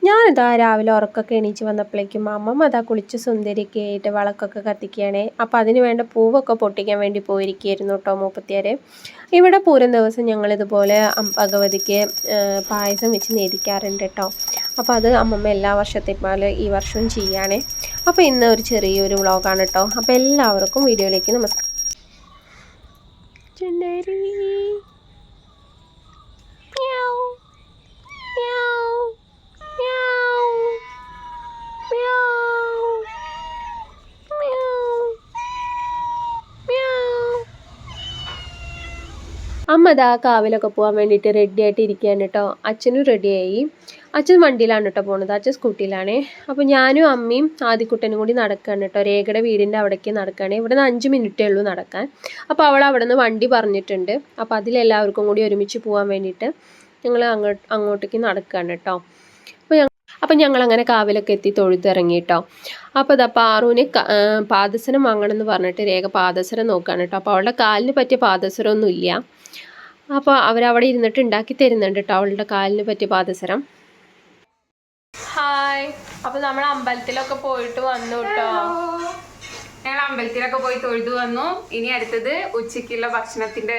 ഞാനിതാ രാവിലെ ഉറക്കമൊക്കെ എണീച്ച് വന്നപ്പോഴേക്കും അമ്മമ്മ അതാ കുളിച്ച് സുന്ദരിയൊക്കെ ആയിട്ട് വിളക്കൊക്കെ കത്തിക്കുകയാണേ. അപ്പോൾ അതിന് വേണ്ട പൂവൊക്കെ പൊട്ടിക്കാൻ വേണ്ടി പോയിരിക്കുകയായിരുന്നു കേട്ടോ മൂപ്പത്തിയാർ. ഇവിടെ പൂരം ദിവസം ഞങ്ങളിതുപോലെ ഭഗവതിക്ക് പായസം വെച്ച് നേദിക്കാറുണ്ട് കേട്ടോ. അപ്പോൾ അത് അമ്മമ്മ എല്ലാ വർഷത്തെ പോലെ ഈ വർഷവും ചെയ്യുകയാണേ. അപ്പോൾ ഇന്ന് ഒരു ചെറിയൊരു വ്ളോഗാണ് കേട്ടോ. അപ്പോൾ എല്ലാവർക്കും വീഡിയോയിലേക്ക് നമസ്കാരം. അമ്മ അതാ കാവിലൊക്കെ പോകാൻ വേണ്ടിയിട്ട് റെഡി ആയിട്ട് ഇരിക്കുകയാണ് കേട്ടോ. അച്ഛനും റെഡിയായി. അച്ഛൻ വണ്ടിയിലാണ് കേട്ടോ പോണത്, അച്ഛൻ സ്കൂട്ടിയിലാണേ. അപ്പോൾ ഞാനും അമ്മയും ആദിക്കുട്ടനും കൂടി നടക്കുകയാണ് കേട്ടോ. രേഖയുടെ വീടിൻ്റെ അവിടേക്ക് നടക്കുകയാണ്. ഇവിടെ നിന്ന് 5 മിനിറ്റേ ഉള്ളൂ നടക്കാൻ. അപ്പോൾ അവൾ അവിടെ നിന്ന് വണ്ടി പറഞ്ഞിട്ടുണ്ട്. അപ്പോൾ അതിലെല്ലാവർക്കും കൂടി ഒരുമിച്ച് പോകാൻ വേണ്ടിയിട്ട് ഞങ്ങൾ അങ്ങോട്ടേക്ക് നടക്കുകയാണ് കേട്ടോ. അപ്പം ഞങ്ങളങ്ങനെ കാവിലൊക്കെ എത്തി തൊഴുതിറങ്ങി കേട്ടോ. അപ്പോൾ ഇതാ പാറുവിന് പാദസരം വാങ്ങണം എന്ന് പറഞ്ഞിട്ട് രേഖ പാദസരം നോക്കുകയാണ് കേട്ടോ. അപ്പോൾ അവളുടെ കാലിന് പറ്റിയ പാദസരമൊന്നും ഇല്ല. അപ്പോൾ അവരവിടെ ഇരുന്നിട്ട് ഉണ്ടാക്കി തരുന്നുണ്ട് കേട്ടോ അവളുടെ കാലിന് പറ്റിയ പാദസരം. ഹായ്, അപ്പോൾ നമ്മൾ അമ്പലത്തിലൊക്കെ പോയിട്ട് വന്നു കേട്ടോ. ഞങ്ങൾ അമ്പലത്തിലൊക്കെ പോയി തൊഴുതു വന്നു. ഇനി അടുത്തത് ഉച്ചയ്ക്കുള്ള ഭക്ഷണത്തിന്റെ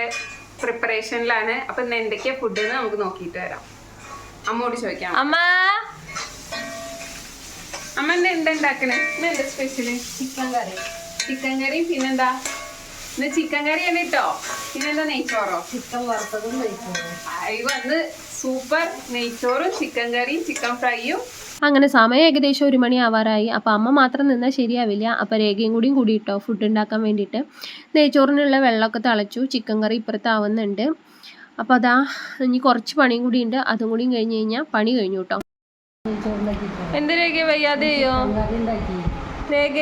പ്രിപ്പറേഷനിലാണ്. അപ്പൊ ഇന്ന് എന്തൊക്കെയാ ഫുഡ് എന്ന് നമുക്ക് നോക്കിയിട്ട് വരാം. അമ്മോട് ചോദിക്കാം. അമ്മ എന്താ ഉണ്ടാക്കണേ? എന്താ സ്പെഷ്യല്? ചിക്കൻ കറി. പിന്നെന്താ? ഇന്ന് ചിക്കൻ കറിയാണ് കേട്ടോ. പിന്നെന്താ? നെയ്ച്ചോറോ? ചിക്കൻ വറുത്തതും നെയ്ച്ചോറും. വന്ന് സൂപ്പർ നെയ്ച്ചോറും ചിക്കൻ കറിയും ചിക്കൻ ഫ്രൈയും. അങ്ങനെ സമയം ഏകദേശം 1 മണി ആവാറായി. അപ്പോൾ അമ്മ മാത്രം നിന്നാൽ ശരിയാവില്ല. അപ്പോൾ രേഖയും കൂടിയും കൂടി ഇട്ടോ ഫുഡ് ഉണ്ടാക്കാൻ വേണ്ടിയിട്ട്. നെയ്ച്ചോറിനുള്ള വെള്ളമൊക്കെ തിളച്ചു. ചിക്കൻ കറി ഇപ്പുറത്ത് ആവുന്നുണ്ട്. അപ്പോൾ അതാ ഇനി കുറച്ച് പണിയും കൂടി ഉണ്ട്. അതും കൂടിയും കഴിഞ്ഞ് കഴിഞ്ഞാൽ പണി കഴിഞ്ഞു കേട്ടോ. എന്ത് രേഖ വയ്യാതെ ചെയ്യോ? രേഖ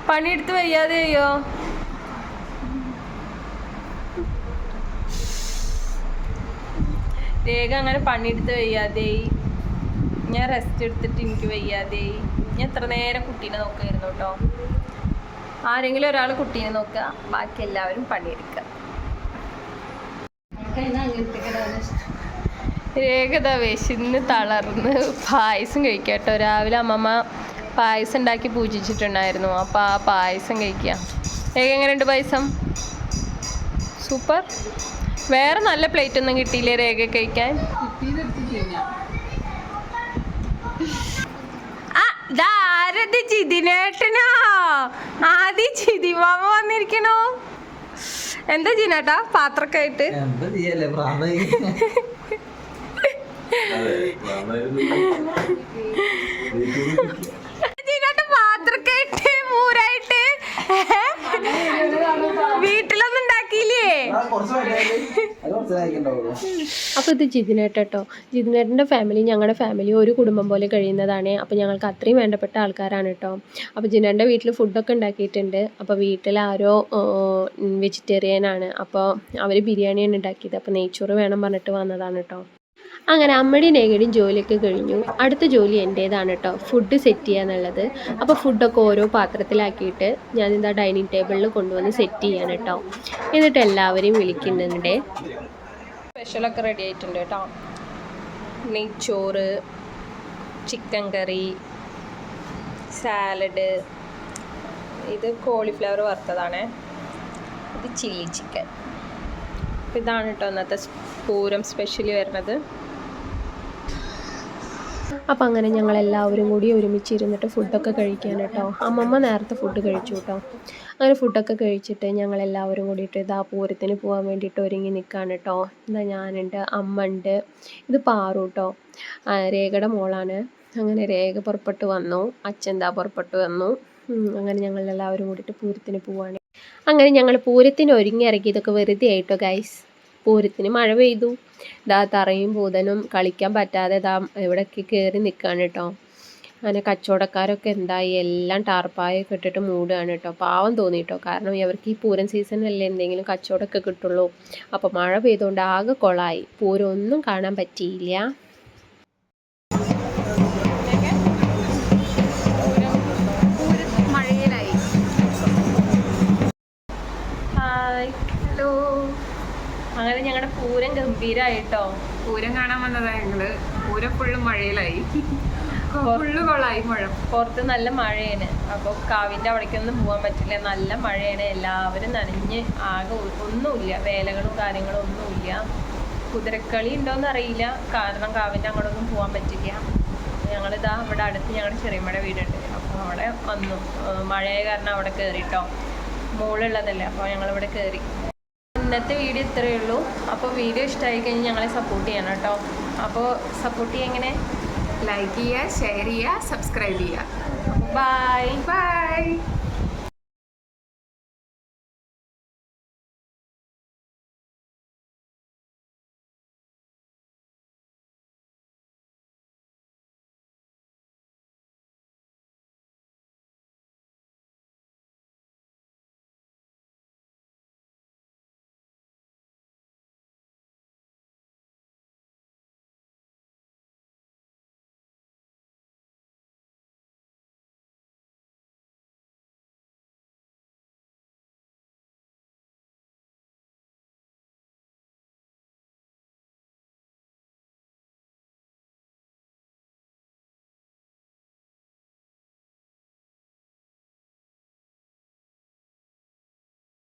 പണിയെടുത്ത് വയ്യാതെ ചെയ്യോ? രേഖ അങ്ങനെ പണിയെടുത്ത് വയ്യാതെയായി. ഞാൻ റെസ്റ്റ് എടുത്തിട്ട് എനിക്ക് വയ്യാതെയായി. ഞാൻ എത്ര നേരം കുട്ടീനെ നോക്കുമായിരുന്നു കേട്ടോ. ആരെങ്കിലും ഒരാൾ കുട്ടീനെ നോക്കുക, ബാക്കി എല്ലാവരും പണിയെടുക്കുക. രേഖത വിശന്ന് തളർന്ന് പായസം കഴിക്കുക കേട്ടോ. രാവിലെ അമ്മമ്മ പായസം ഉണ്ടാക്കി പൂജിച്ചിട്ടുണ്ടായിരുന്നു. അപ്പോൾ ആ പായസം കഴിക്കുക. രേഖ എങ്ങനെയുണ്ട് പായസം? സൂപ്പർ. വേറെ നല്ല പ്ലേറ്റ് ഒന്നും കിട്ടിയില്ലേ രേഖ കഴിക്കാൻ? ജിതിനേട്ടനോ? ആദ്യം ജിതിമാമ വന്നിരിക്കണോ? എന്താ ജിനേട്ടാ പാത്രമൊക്കെ ആയിട്ട്? ജിനേട്ട പാത്രമൊക്കെ ആയിട്ട് മൂരായിട്ട് വീട്ടിലൊന്നും ഉണ്ടാക്കിയില്ലേ? അപ്പോൾ ഇത് ജിതിനേട്ടോ. ജിതിനേട്ടൻ്റെ ഫാമിലി ഞങ്ങളുടെ ഫാമിലി ഒരു കുടുംബം പോലെ കഴിയുന്നതാണ്. അപ്പോൾ ഞങ്ങൾക്ക് അത്രയും വേണ്ടപ്പെട്ട ആൾക്കാരാണ് കേട്ടോ. അപ്പോൾ ജിനേട്ടൻ്റെ വീട്ടിൽ ഫുഡൊക്കെ ഉണ്ടാക്കിയിട്ടുണ്ട്. അപ്പോൾ വീട്ടിൽ ആരോ വെജിറ്റേറിയനാണ്. അപ്പോൾ അവർ ബിരിയാണിയാണ് ഉണ്ടാക്കിയത്. അപ്പോൾ നെയ്ച്ചോറ് വേണം പറഞ്ഞിട്ട് വന്നതാണ് കേട്ടോ. അങ്ങനെ അമ്മയുടെയും രേഖയുടെയും ജോലിയൊക്കെ കഴിഞ്ഞു. അടുത്ത ജോലി എൻ്റേതാണ് കേട്ടോ, ഫുഡ് സെറ്റ് ചെയ്യുക എന്നുള്ളത്. അപ്പോൾ ഫുഡൊക്കെ ഓരോ പാത്രത്തിലാക്കിയിട്ട് ഞാനിതാ ഡൈനിങ് ടേബിളിൽ കൊണ്ടുവന്ന് സെറ്റ് ചെയ്യാൻ കേട്ടോ. എന്നിട്ട് എല്ലാവരെയും വിളിക്കുന്നുണ്ട്. സ്പെഷ്യലൊക്കെ റെഡി ആയിട്ടുണ്ട് കേട്ടോ. നെയ്ച്ചോറ്, ചിക്കൻ കറി, സാലഡ്, ഇത് കോളിഫ്ലവർ വറുത്തതാണ്, ഇത് ചില്ലി ചിക്കൻ. ഇതാണ് കേട്ടോ ഇന്നത്തെ പൂരം സ്പെഷ്യലി വരുന്നത്. അപ്പം അങ്ങനെ ഞങ്ങളെല്ലാവരും കൂടി ഒരുമിച്ചിരുന്നിട്ട് ഫുഡൊക്കെ കഴിക്കാൻ കേട്ടോ. അമ്മമ്മ നേരത്തെ ഫുഡ് കഴിച്ചു കേട്ടോ. അങ്ങനെ ഫുഡൊക്കെ കഴിച്ചിട്ട് ഞങ്ങളെല്ലാവരും കൂടിയിട്ട് ഇതാ പൂരത്തിന് പോകാൻ വേണ്ടിയിട്ട് ഒരുങ്ങി നിൽക്കുകയാണ് കേട്ടോ. എന്താ ഞാനുണ്ട്, അമ്മ ഉണ്ട്, ഇത് പാറു കേട്ടോ, രേഖയുടെ മോളാണ്. അങ്ങനെ രേഖ പുറപ്പെട്ട് വന്നു, അച്ഛൻ ദാ പുറപ്പെട്ട് വന്നു. അങ്ങനെ ഞങ്ങളെല്ലാവരും കൂടിയിട്ട് പൂരത്തിന് പോവാണ്. അങ്ങനെ ഞങ്ങൾ പൂരത്തിന് ഒരുങ്ങി ഇറങ്ങിയതൊക്കെ വെറുതെ ആയിട്ടോ ഗൈസ്. പൂരത്തിന് മഴ പെയ്തു. ഇതാ തറയും പൂതനും കളിക്കാൻ പറ്റാതെ ഇതാ ഇവിടെയൊക്കെ കയറി നിൽക്കുകയാണ് കേട്ടോ. അങ്ങനെ കച്ചവടക്കാരൊക്കെ എന്തായി എല്ലാം ടാർപ്പായൊക്കെ ഇട്ടിട്ട് മൂടുകയാണ് കേട്ടോ. പാവം തോന്നി കേട്ടോ. കാരണം ഇവർക്ക് ഈ പൂരം സീസണിലല്ലേ എന്തെങ്കിലും കച്ചവടമൊക്കെ കിട്ടുള്ളൂ. അപ്പോൾ മഴ പെയ്തുകൊണ്ട് ആകെ കൊളായി. പൂരം ഒന്നും കാണാൻ പറ്റിയില്ല. Hi, hello. അങ്ങനെ ഞങ്ങളുടെ പൂരം ഗംഭീരമായിട്ടോ. പൂരം കാണാൻ വന്നതാ ഞങ്ങള്. പൂരം ഫുള്ള് മഴയിലായി, ഫുള്ള് കൊള്ളായി മഴ. പുറത്ത് നല്ല മഴയാണ്. അപ്പോൾ കാവിൻ്റെ അവിടേക്കൊന്നും പോകാൻ പറ്റില്ല, നല്ല മഴയാണ്. എല്ലാവരും നനഞ്ഞ് ആകെ ഒന്നുമില്ല, വേലകളും കാര്യങ്ങളും ഒന്നുമില്ല. കുതിരക്കളി ഉണ്ടോയെന്ന് അറിയില്ല, കാരണം കാവിൻ്റെ അങ്ങോട്ടൊന്നും പോകാൻ പറ്റില്ല. ഞങ്ങളിതാ ഇവിടെ അടുത്ത് ഞങ്ങളുടെ ചെറിയമ്മയുടെ വീടുണ്ട്, അപ്പോൾ അവിടെ വന്നു. മഴയായ കാരണം അവിടെ കയറിട്ടോ, മോളുള്ളതല്ലേ, അപ്പോൾ ഞങ്ങളിവിടെ കയറി. ഇന്നത്തെ വീഡിയോ ഇത്രയേ ഉള്ളൂ. അപ്പോൾ വീഡിയോ ഇഷ്ടമായി കഴിഞ്ഞാൽ ഞങ്ങളെ സപ്പോർട്ട് ചെയ്യണം കേട്ടോ. അപ്പോൾ സപ്പോർട്ട് ചെയ്യാൻ എങ്ങനെ? ലൈക്ക് ചെയ്യുക, ഷെയർ ചെയ്യുക, സബ്സ്ക്രൈബ് ചെയ്യുക. Bye bye.